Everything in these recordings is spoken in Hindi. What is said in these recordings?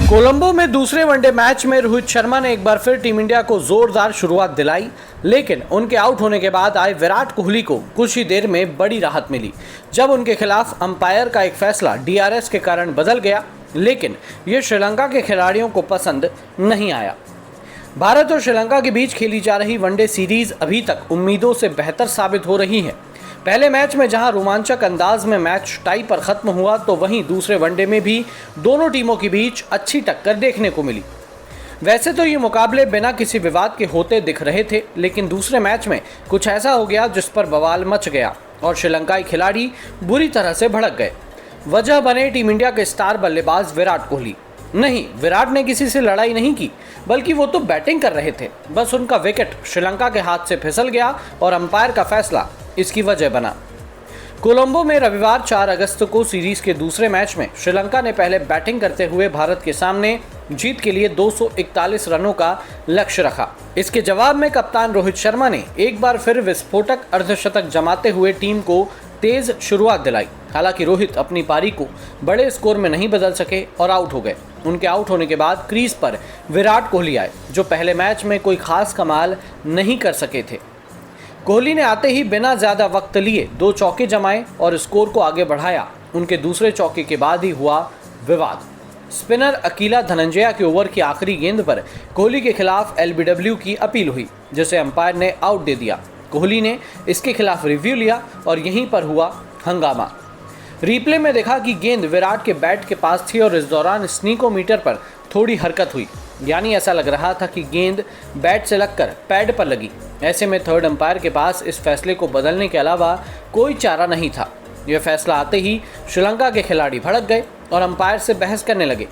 कोलंबो में दूसरे वनडे मैच में रोहित शर्मा ने एक बार फिर टीम इंडिया को जोरदार शुरुआत दिलाई, लेकिन उनके आउट होने के बाद आए विराट कोहली को कुछ ही देर में बड़ी राहत मिली जब उनके खिलाफ अंपायर का एक फैसला डीआरएस के कारण बदल गया। लेकिन ये श्रीलंका के खिलाड़ियों को पसंद नहीं आया। भारत और श्रीलंका के बीच खेली जा रही वनडे सीरीज अभी तक उम्मीदों से बेहतर साबित हो रही है। पहले मैच में जहां रोमांचक अंदाज में मैच टाई पर खत्म हुआ, तो वहीं दूसरे वनडे में भी दोनों टीमों के बीच अच्छी टक्कर देखने को मिली। वैसे तो ये मुकाबले बिना किसी विवाद के होते दिख रहे थे, लेकिन दूसरे मैच में कुछ ऐसा हो गया जिस पर बवाल मच गया और श्रीलंकाई खिलाड़ी बुरी तरह से भड़क गए। वजह बने टीम इंडिया के स्टार बल्लेबाज विराट कोहली। नहीं, विराट ने किसी से लड़ाई नहीं की, बल्कि वो तो बैटिंग कर रहे थे। बस उनका विकेट श्रीलंका के हाथ से फिसल गया और अंपायर का फैसला इसकी वजह बना। कोलंबो में रविवार 4 अगस्त को सीरीज के दूसरे मैच में श्रीलंका ने पहले बैटिंग करते हुए भारत के सामने जीत के लिए 241 रनों का लक्ष्य रखा। इसके जवाब में कप्तान रोहित शर्मा ने एक बार फिर विस्फोटक अर्धशतक जमाते हुए टीम को तेज शुरुआत दिलाई। हालांकि रोहित अपनी पारी को बड़े स्कोर में नहीं बदल सके और आउट हो गए। उनके आउट होने के बाद क्रीज पर विराट कोहली आए, जो पहले मैच में कोई खास कमाल नहीं कर सके थे। कोहली ने आते ही बिना ज़्यादा वक्त लिए 2 चौके जमाए और स्कोर को आगे बढ़ाया। उनके दूसरे चौके के बाद ही हुआ विवाद। स्पिनर अकीला धनंजया के ओवर की आखिरी गेंद पर कोहली के खिलाफ एलबीडब्ल्यू की अपील हुई, जिसे अंपायर ने आउट दे दिया। कोहली ने इसके खिलाफ रिव्यू लिया और यहीं पर हुआ हंगामा। रिप्ले में देखा कि गेंद विराट के बैट के पास थी और इस दौरान स्नीकोमीटर पर थोड़ी हरकत हुई, यानी ऐसा लग रहा था कि गेंद बैट से लगकर पैड पर लगी। ऐसे में थर्ड अंपायर के पास इस फैसले को बदलने के अलावा कोई चारा नहीं था। यह फैसला आते ही श्रीलंका के खिलाड़ी भड़क गए और अंपायर से बहस करने लगे।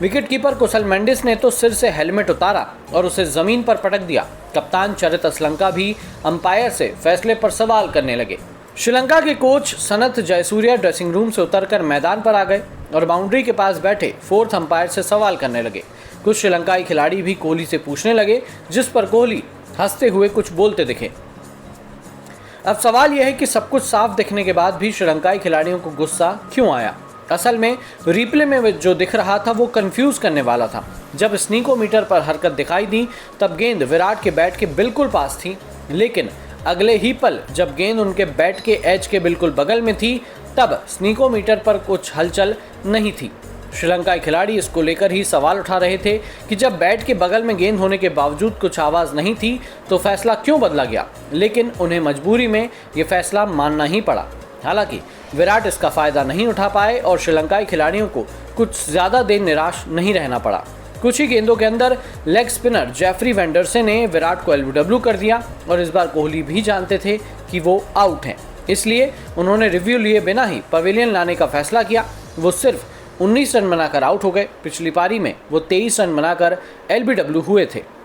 विकेटकीपर कुशल मेंडिस ने तो सिर से हेलमेट उतारा और उसे जमीन पर पटक दिया। कप्तान चरित असलंका भी अंपायर से फैसले पर सवाल करने लगे। श्रीलंका के coach Sanath Jayasuriya dressing room से उतरकर मैदान पर आ गए और बाउंड्री के पास बैठे फोर्थ अंपायर से सवाल करने लगे। कुछ श्रीलंकाई खिलाड़ी भी कोहली से पूछने लगे, जिस पर कोहली हंसते हुए कुछ बोलते दिखे। अब सवाल यह है कि सब कुछ साफ दिखने के बाद भी श्रीलंकाई खिलाड़ियों को गुस्सा क्यों आया। असल में रिप्ले में जो दिख रहा था वो कंफ्यूज करने वाला था। जब स्नीकोमीटर पर हरकत दिखाई दी तब गेंद विराट के बैट के बिल्कुल पास थी, लेकिन अगले ही पल जब गेंद उनके बैट के एज के बिल्कुल बगल में थी तब स्नीकोमीटर पर कुछ हलचल नहीं थी। श्रीलंकाई खिलाड़ी इसको लेकर ही सवाल उठा रहे थे कि जब बैट के बगल में गेंद होने के बावजूद कुछ आवाज़ नहीं थी तो फैसला क्यों बदला गया, लेकिन उन्हें मजबूरी में ये फैसला मानना ही पड़ा। हालांकि विराट इसका फ़ायदा नहीं उठा पाए और श्रीलंकाई खिलाड़ियों को कुछ ज़्यादा देर निराश नहीं रहना पड़ा। कुछ ही गेंदों के अंदर लेग स्पिनर जेफरी वेंडरसे ने विराट को एलबीडब्ल्यू कर दिया और इस बार कोहली भी जानते थे कि वो आउट हैं, इसलिए उन्होंने रिव्यू लिए बिना ही पवेलियन लाने का फैसला किया। वो सिर्फ 19 रन बनाकर आउट हो गए। पिछली पारी में वो 23 रन बनाकर एलबीडब्ल्यू हुए थे।